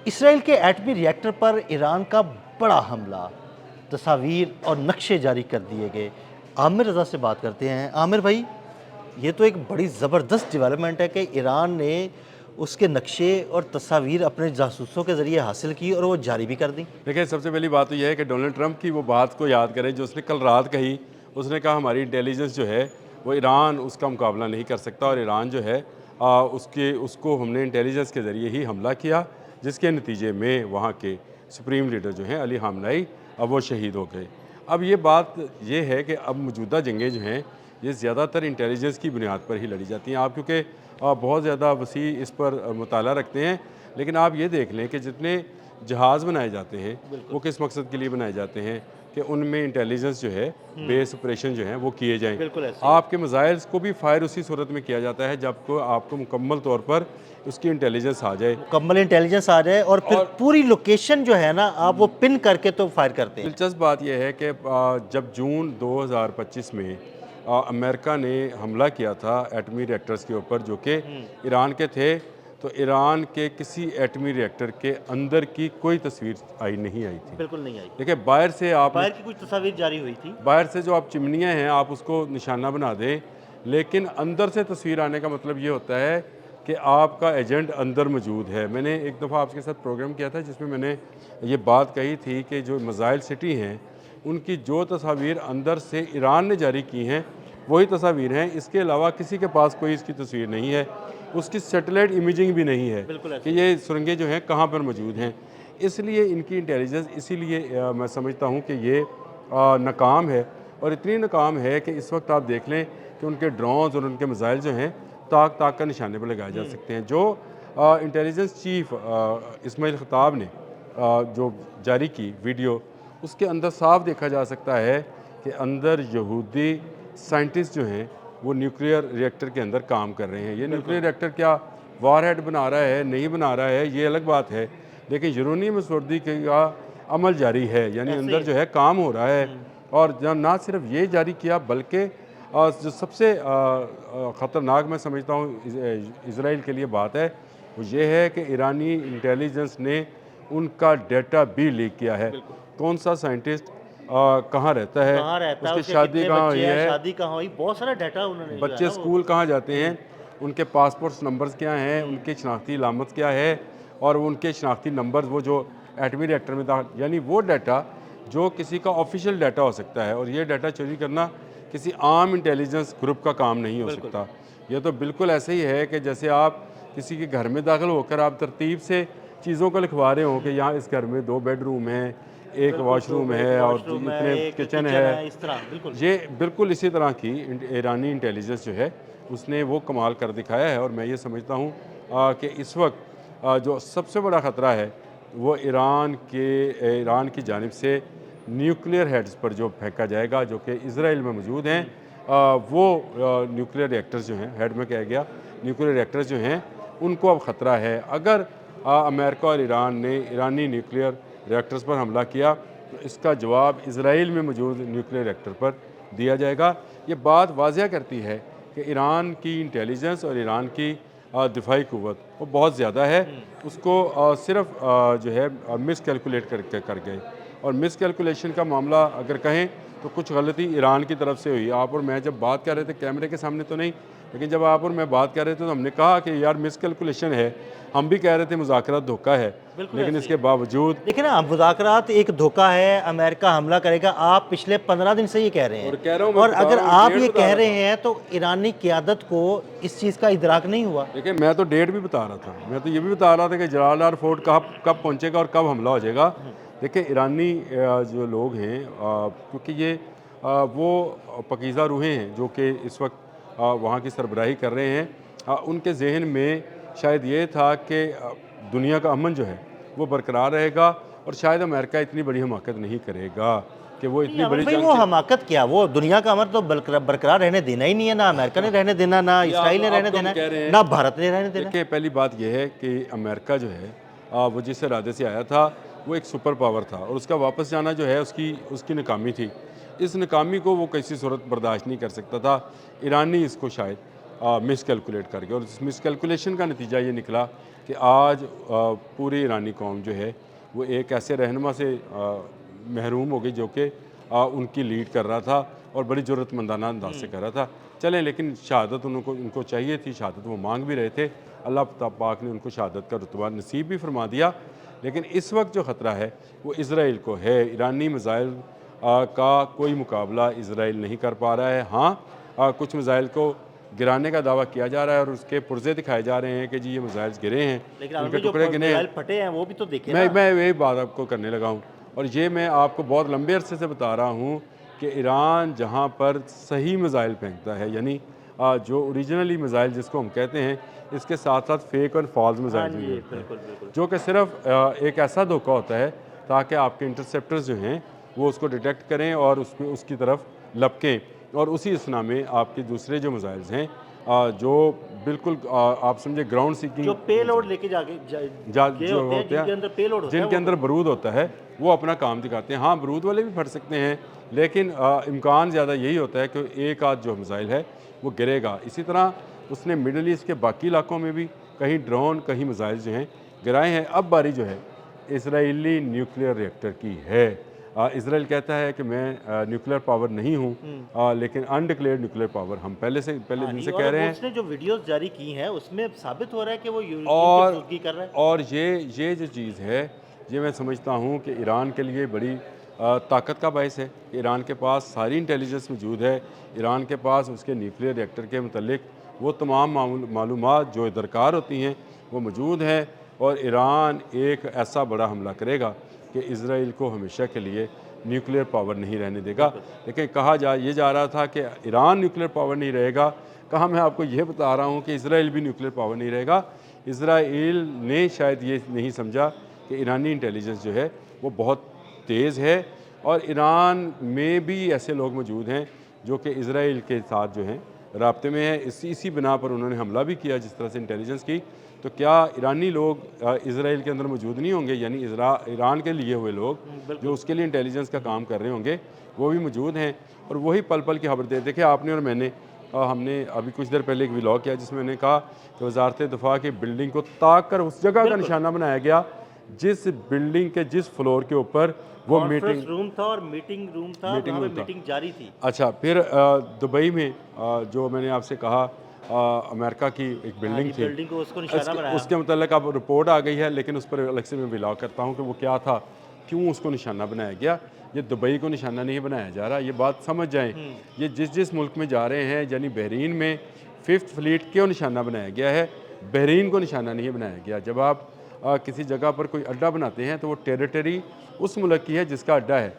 Israel के एटमी reactor पर Iran का बड़ा हमला, तस्वीर और नक्शे जारी कर दिए गए। आमिर रज़ा से बात करते हैं। आमिर भाई, ये तो एक बड़ी ज़बरदस्त डेवलपमेंट है कि ईरान ने उसके नक्शे और तस्वीर अपने जासूसों के ज़रिए हासिल की और वो जारी भी कर दी। देखिए, सबसे पहली बात तो यह है कि डोनाल्ड ट्रंप की वो बात को याद करें जो उसने कल रात कही। उसने कहा हमारी इंटेलिजेंस जो है वो ईरान उसका मुकाबला नहीं कर सकता, और ईरान जो है उसको हमने इंटेलिजेंस के ज़रिए ही हमला किया, जिसके नतीजे में वहाँ के सुप्रीम लीडर जो हैं अली ख़ामनेई, अब वो शहीद हो गए। अब ये बात ये है कि अब मौजूदा जंगें जो हैं ये ज़्यादातर इंटेलिजेंस की बुनियाद पर ही लड़ी जाती हैं। आप क्योंकि बहुत ज़्यादा वसी इस पर मुताला रखते हैं, लेकिन आप ये देख लें कि जितने जहाज़ बनाए जाते हैं वो किस मकसद के लिए बनाए जाते हैं कि उनमें इंटेलिजेंस जो है, बेस ऑपरेशन जो है वो किए जाएं। बिल्कुल ऐसे आपके मिसाइल्स को भी फायर उसी सूरत में किया जाता है जब को आपको मुकम्मल तौर पर उसकी इंटेलिजेंस आ जाए। मुकम्मल इंटेलिजेंस आ जाए और फिर पूरी लोकेशन जो है ना, आप वो पिन करके तो फायर करते हैं। दिलचस्प बात यह है कि जब जून 2025 में अमेरिका ने हमला किया था एटमी रिएक्टर्स के ऊपर जो कि ईरान के थे, तो ईरान के किसी एटमी रिएक्टर के अंदर की कोई तस्वीर नहीं आई थी। बिल्कुल नहीं आई। देखिए, बाहर से आप फायर की कुछ तस्वीर जारी हुई थी। बाहर से जो आप चिमनियाँ हैं आप उसको निशाना बना दें, लेकिन अंदर से तस्वीर आने का मतलब ये होता है कि आपका एजेंट अंदर मौजूद है। मैंने एक दफ़ा आपके साथ प्रोग्राम किया था जिसमें मैंने ये बात कही थी कि जो मिसाइल सिटी हैं उनकी जो तस्वीर अंदर से ईरान ने जारी की हैं वही तस्वीर हैं, इसके अलावा किसी के पास कोई इसकी तस्वीर नहीं है। उसकी सैटेलाइट इमेजिंग भी नहीं है कि ये सुरंगें जो हैं कहाँ पर मौजूद हैं। इसलिए इनकी इंटेलिजेंस इसीलिए मैं समझता हूँ कि ये नाकाम है, और इतनी नाकाम है कि इस वक्त आप देख लें कि उनके ड्रोन्स और उनके मिसाइल जो हैं ताक ताक का निशाने पर लगाए जा सकते हैं। जो इंटेलिजेंस चीफ इस्माइल ख़ताब ने जो जारी की वीडियो, उसके अंदर साफ देखा जा सकता है कि अंदर यहूदी साइंटिस्ट जो हैं वो न्यूक्लियर रिएक्टर के अंदर काम कर रहे हैं। ये न्यूक्लियर रिएक्टर क्या वारहेड बना रहा है, नहीं बना रहा है, ये अलग बात है, लेकिन यूरेनियम आसूर्दी का अमल जारी है, यानी अंदर जो है काम हो रहा है। और ना सिर्फ ये जारी किया बल्कि जो सबसे ख़तरनाक मैं समझता हूँ इसराइल के लिए बात है वो ये है कि ईरानी इंटेलिजेंस ने उनका डेटा भी लीक किया है। कौन सा साइंटिस्ट कहाँ रहता है, उसकी शादी कहाँ हुई है, शादी कहाँ हुई, बहुत सारा डाटा उन्होंने बच्चे स्कूल कहाँ जाते हैं, उनके पासपोर्ट नंबर्स क्या हैं, उनके शनाख्ती अलामत क्या है, और उनके शनाख्ती नंबर वो जो एटमी रिएक्टर में था, यानी वो डाटा जो किसी का ऑफिशियल डाटा हो सकता है। और ये डाटा चोरी करना किसी आम इंटेलिजेंस ग्रुप का काम नहीं हो सकता। ये तो बिल्कुल ऐसे ही है कि जैसे आप किसी के घर में दाखिल होकर आप तरतीब से चीज़ों को लिखवा रहे हो कि यहाँ इस घर में 2 बेडरूम हैं, एक वॉशरूम है और इतने किचन है। इस तरह बिल्कुल ये बिल्कुल इसी तरह की ईरानी इंटेलिजेंस जो है उसने वो कमाल कर दिखाया है। और मैं ये समझता हूँ कि इस वक्त जो सबसे बड़ा ख़तरा है वो ईरान की जानिब से न्यूक्लियर हेड्स पर जो फेंका जाएगा जो कि इसराइल में मौजूद हैं। वो न्यूक्लियर रिएक्टर्स जो हैं, हेड में कहा गया न्यूक्लियर रिएक्टर्स जो हैं उनको अब ख़तरा है। अगर अमेरिका और ईरान ने ईरानी न्यूक्लियर रिएक्टर्स पर हमला किया तो इसका जवाब इसराइल में मौजूद न्यूक्लियर रिएक्टर पर दिया जाएगा। ये बात वाज़ह करती है कि ईरान की इंटेलिजेंस और ईरान की दिफाई क़ुव्वत वो बहुत ज़्यादा है। उसको सिर्फ जो है मिस कैलकुलेट कर गए, और मिस कैलकुलेशन का मामला अगर कहें तो कुछ गलती ईरान की तरफ से हुई। आप और मैं जब बात कर रहे थे कैमरे के सामने तो नहीं, लेकिन जब आप और मैं बात कर रहे थे तो हमने कहा कि यार मिस कैलकुलेशन है। हम भी कह रहे थे मुज़ाकरात धोखा है, लेकिन इसके बावजूद देखिए ना, मुज़ाकरात एक धोखा है, अमेरिका हमला करेगा। आप पिछले 15 दिन से ये कह रहे हैं, और कह रहा हूं, और अगर आप ये बता कह रहा रहे हैं तो ईरानी क़यादत को इस चीज़ का इदराक नहीं हुआ। देखिए, मैं तो डेट भी बता रहा था, मैं तो ये भी बता रहा था कि जलालाबाद फोर्ट कब पहुँचेगा और कब हमला हो जाएगा। देखिए, ईरानी जो लोग हैं क्योंकि ये वो पकीज़ा रूहें हैं जो कि इस वक्त वहाँ की सरबराही कर रहे हैं, उनके जहन में शायद ये था कि दुनिया का अमन जो है वो बरकरार रहेगा, और शायद अमेरिका इतनी बड़ी हमाकत नहीं करेगा कि वो इतनी बड़ी भाई, वो हमाकत क्या, वो दुनिया का अमन तो बरकरार रहने देना ही नहीं है। ना अमेरिका ने रहने देना, ना इसराइल ने रहने देना, ना भारत ने रहने देना। देखिए, पहली बात यह है कि अमेरिका जो है वो जिस इरादे से आया था वो एक सुपर पावर था, और उसका वापस जाना जो है उसकी नाकामी थी। इस नाकामी को वो किसी सूरत बर्दाश्त नहीं कर सकता था। ईरानी इसको शायद मिसकैलकुलेट कर गया और इस मिसकैलकुलेशन का नतीजा ये निकला कि आज पूरी ईरानी कौम जो है वो एक ऐसे रहनुमा से महरूम हो गई जो कि उनकी लीड कर रहा था और बड़ी ज़रूरतमंदाना अंदाज से कर रहा था। चलें, लेकिन शहादत उनको चाहिए थी, शहादत वो मांग भी रहे थे। अल्लाह पाक ने उनको शहादत का रुतबा नसीब भी फरमा दिया। लेकिन इस वक्त जो ख़तरा है वो इसराइल को है। ईरानी मिज़ाइल का कोई मुकाबला इसराइल नहीं कर पा रहा है। हाँ, कुछ मिज़ाइल को गिराने का दावा किया जा रहा है और उसके पुर्जे दिखाए जा रहे हैं कि जी ये मिज़ाइल गिरे हैं, लेकिन उनके आमिर जो टुकड़े गिने हैं। मिसाइल फटे हैं वो भी तो देखे मैं ना। मैं यही बात आपको करने लगा हूँ और ये मैं आपको बहुत लंबे अरसे से बता रहा हूँ कि ईरान जहाँ पर सही मिज़ाइल फेंकता है, यानी जो ओरिजिनली मिज़ाइल जिसको हम कहते हैं, इसके साथ साथ फेक और फॉल्स हाँ मिज़ाइल जी, भी होते बिल्कुल हैं, बिल्कुल। जो कि सिर्फ एक ऐसा धोखा होता है ताकि आपके इंटरसेप्टर्स जो हैं वो उसको डिटेक्ट करें और उसकी तरफ लपकें और उसी असना में आपके दूसरे जो मिज़ाइल्स हैं जो बिल्कुल आप समझे ग्राउंड सीकिंग जो पेलोड लेके जाके ये जो होते हैं होते जिनके हैं, अंदर पेलोड होता है जिनके वो अंदर बरूद होता है, वो अपना काम दिखाते हैं। हाँ, बरूद वाले भी फट सकते हैं, लेकिन इम्कान ज़्यादा यही होता है कि एक आध जो मिसाइल है वो गिरेगा। इसी तरह उसने मिडल ईस्ट के बाकी इलाकों में भी कहीं ड्रोन, कहीं मिसाइल जो हैं गिराए हैं। अब बारी जो है इसराइली न्यूक्लियर रिएक्टर की है। इसराइल कहता है कि मैं न्यूक्लियर पावर नहीं हूँ, लेकिन अनडिक्लेयर्ड न्यूक्लियर पावर हम पहले हाँ दिन जी, से और कह रहे हैं। उसने जो वीडियोस जारी की हैं उसमें साबित हो रहा है कि वो यूरेनियम की और आलूदगी कर रहा है। और ये जो चीज़ है, ये मैं समझता हूँ कि ईरान के लिए बड़ी ताकत का बायस है कि ईरान के पास सारी इंटेलिजेंस मौजूद है। ईरान के पास उसके न्यूक्लियर रिएक्टर के मतलब वो तमाम मालूमात जो दरकार होती हैं वो मौजूद हैं और ईरान एक ऐसा बड़ा हमला करेगा कि इसराइल को हमेशा के लिए न्यूक्लियर पावर नहीं रहने देगा। लेकिन कहा जा रहा था कि ईरान न्यूक्लियर पावर नहीं रहेगा। कहाँ मैं आपको ये बता रहा हूँ कि इसराइल भी न्यूक्लियर पावर नहीं रहेगा। इसराइल ने शायद ये नहीं समझा कि ईरानी इंटेलिजेंस जो है वो बहुत तेज़ है और ईरान में भी ऐसे लोग मौजूद हैं जो कि इसराइल के साथ जो हैं राब्ते में है। इसी बिना पर उन्होंने हमला भी किया जिस तरह से इंटेलिजेंस की। तो क्या ईरानी लोग इसराइल के अंदर मौजूद नहीं होंगे, यानी ईरान के लिए हुए लोग जो उसके लिए इंटेलिजेंस का काम कर रहे होंगे वो भी मौजूद हैं और वही पल पल की खबर दे। देखिए, आपने और मैंने हमने अभी कुछ देर पहले एक व्लॉग किया जिसमें मैंने कहा कि वजारत दिफा की बिल्डिंग को ताक कर उस जगह का निशाना बनाया गया जिस बिल्डिंग के जिस फ्लोर के ऊपर वो मीटिंग रूम था और मीटिंग रूम था, वहाँ पे मीटिंग जारी थी। अच्छा, फिर दुबई में जो मैंने आपसे कहा अमेरिका की एक बिल्डिंग थी, बिल्डिंग को उसको निशाना बनाया। उसके मतलब अब रिपोर्ट आ गई है, लेकिन उस पर अलग से मैं व्लॉग करता हूँ कि वो क्या था, क्यों उसको निशाना बनाया गया। ये दुबई को निशाना नहीं बनाया जा रहा, ये बात समझ जाएं। ये जिस मुल्क में जा रहे हैं, यानी बहरीन में 5th फ्लीट क्यों निशाना बनाया गया है, बहरीन को निशाना नहीं बनाया गया। जब आप किसी जगह पर कोई अड्डा बनाते हैं तो वो टेरिटरी उस मुल्क की है जिसका अड्डा है।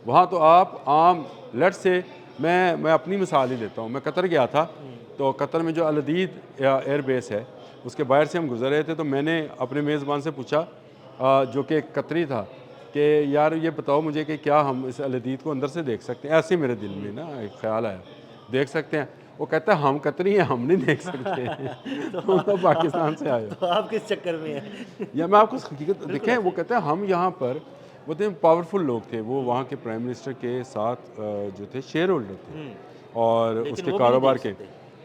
वहाँ तो आप आम लेट से मैं अपनी मिसाल ही देता हूँ। मैं कतर गया था, तो कतर में जो अल-अदीद एयर बेस है उसके बाहर से हम गुजर रहे थे, तो मैंने अपने मेज़बान से पूछा जो कि एक कतरी था कि यार ये बताओ मुझे कि क्या हम इस अल-अदीद को अंदर से देख सकते हैं। ऐसे मेरे दिल में ना एक ख्याल आया, देख सकते हैं। वो कहता है हम कतरी हैं, हम नहीं देख सकते। तो पाकिस्तान से आए तो आप किस चक्कर में हैं? या मैं आपको हकीकत देखें, वो कहते हैं हम यहाँ पर, वो थे पावरफुल लोग थे, वो वहाँ के प्राइम मिनिस्टर के साथ जो थे शेयर होल्डर थे और उसके कारोबार के,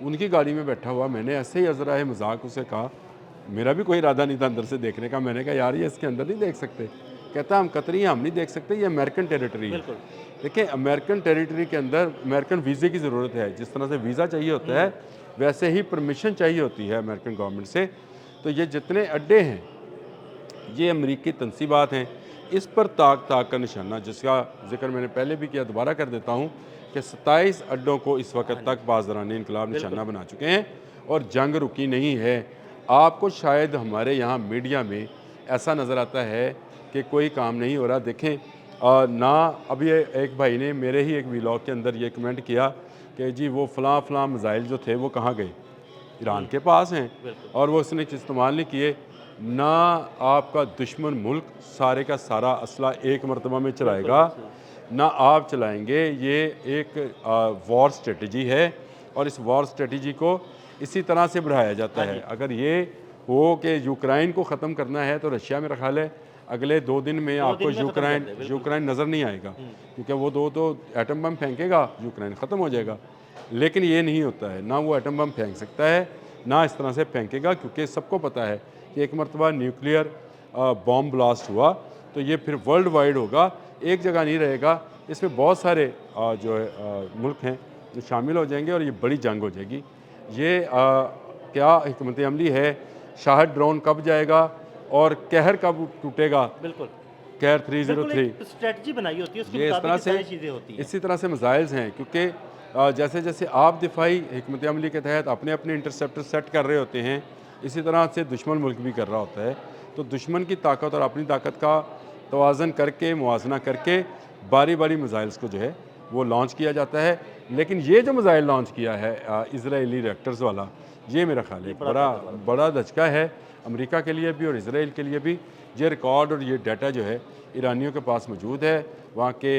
उनकी गाड़ी में बैठा हुआ। मैंने ऐसे ही अजरा है मजाक उसे कहा, मेरा भी कोई इरादा नहीं था अंदर से देखने का। मैंने कहा यार ये इसके अंदर नहीं देख सकते। कहता हम कतरी हैं, हम नहीं देख सकते, ये अमेरिकन टेरिटरी है। देखिए, अमेरिकन टेरिटरी के अंदर अमेरिकन वीज़े की ज़रूरत है। जिस तरह से वीज़ा चाहिए होता है वैसे ही परमिशन चाहिए होती है अमेरिकन गवर्नमेंट से। तो ये जितने अड्डे हैं ये अमरीकी तनसीबात हैं, इस पर ताक का निशाना, जिसका जिक्र मैंने पहले भी किया, दोबारा कर देता हूँ कि 27 अड्डों को इस वक्त तक बाज़रानी इनकलाब निशाना बना चुके हैं और जंग रुकी नहीं है। आपको शायद हमारे यहाँ मीडिया में ऐसा नज़र आता है कि कोई काम नहीं हो रहा। देखें ना, अभी एक भाई ने मेरे ही एक व्लॉग के अंदर ये कमेंट किया कि जी वो फ़लाँ मिज़ाइल जो थे वो कहाँ गए, ईरान के पास हैं और वो उसने इस्तेमाल नहीं किए। ना आपका दुश्मन मुल्क सारे का सारा असला एक मरतबा में चलाएगा, ना आप चलाएंगे। ये एक वॉर स्ट्रेटजी है और इस वॉर स्ट्रेटजी को इसी तरह से बढ़ाया जाता है। अगर ये हो कि यूक्रेन को ख़त्म करना है तो रशिया में रखा ले, अगले 2 दिन में आपको यूक्रेन नज़र नहीं आएगा, क्योंकि वो दो तो एटम बम फेंकेगा, यूक्रेन ख़त्म हो जाएगा। लेकिन ये नहीं होता है, ना वो एटम बम फेंक सकता है ना इस तरह से फेंकेगा, क्योंकि सबको पता है कि एक मरतबा न्यूक्लियर बॉम्ब ब्लास्ट हुआ तो ये फिर वर्ल्ड वाइड होगा, एक जगह नहीं रहेगा। इसमें बहुत सारे जो है मुल्क हैं जो शामिल हो जाएंगे और ये बड़ी जंग हो जाएगी। ये क्या हिकमत अमली है, शाहद ड्रोन कब जाएगा और कहर कब टूटेगा, बिल्कुल कहर बिल्कुल 303, एक स्ट्रेटजी बनाई होती है, उसके ये इस तरह मुताबिक से सारी चीज़ें होती हैं। इसी तरह से मसाइल्स हैं, क्योंकि जैसे जैसे आप दिफाई हिकमत अमली के तहत अपने अपने इंटरसेप्टर सेट कर रहे होते हैं, इसी तरह से दुश्मन मुल्क भी कर रहा होता है। तो दुश्मन की ताकत और अपनी ताकत का तवाज़न करके, मुवाजना करके बारी बारी मिसाइल्स को जो है वो लॉन्च किया जाता है। लेकिन ये जो मिसाइल लॉन्च किया है इजरायली रिएक्टर्स वाला, ये मेरा ख्याल है बड़ा धचका है अमेरिका के लिए भी और इसराइल के लिए भी। ये रिकॉर्ड और ये डाटा जो है ईरानियों के पास मौजूद है। वहाँ के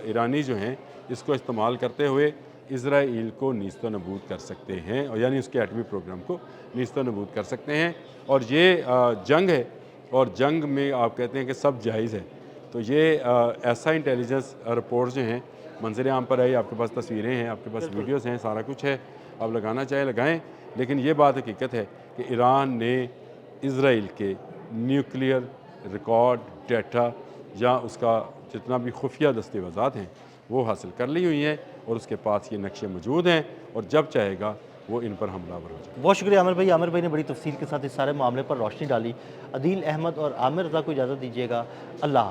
ईरानी जो हैं इसको इस्तेमाल करते हुए इसराइल को नीस्तो नबूद कर सकते हैं, और यानी उसके एटमी प्रोग्राम को नीस्तो नबूद कर सकते हैं। और ये जंग है, और जंग में आप कहते हैं कि सब जायज़ है। तो ये ऐसा इंटेलिजेंस रिपोर्ट जो हैं मंजर आम पर आई, आपके पास तस्वीरें हैं, आपके पास वीडियोस हैं, सारा कुछ है, आप लगाना चाहे लगाएं। लेकिन ये बात हकीकत है कि ईरान ने इसराइल के न्यूक्लियर रिकॉर्ड, डाटा या उसका जितना भी खुफिया दस्तावेज़ात हैं वो हासिल कर ली हुई हैं, और उसके पास ये नक्शे मौजूद हैं, और जब चाहेगा वो इन पर हमलावर हो जाए। बहुत शुक्रिया आमिर भाई। आमिर भाई ने बड़ी तफसील के साथ इस सारे मामले पर रोशनी डाली। अदील अहमद और आमिर रज़ा को इजाज़त दीजिएगा। अल्लाह हाफ़िज़।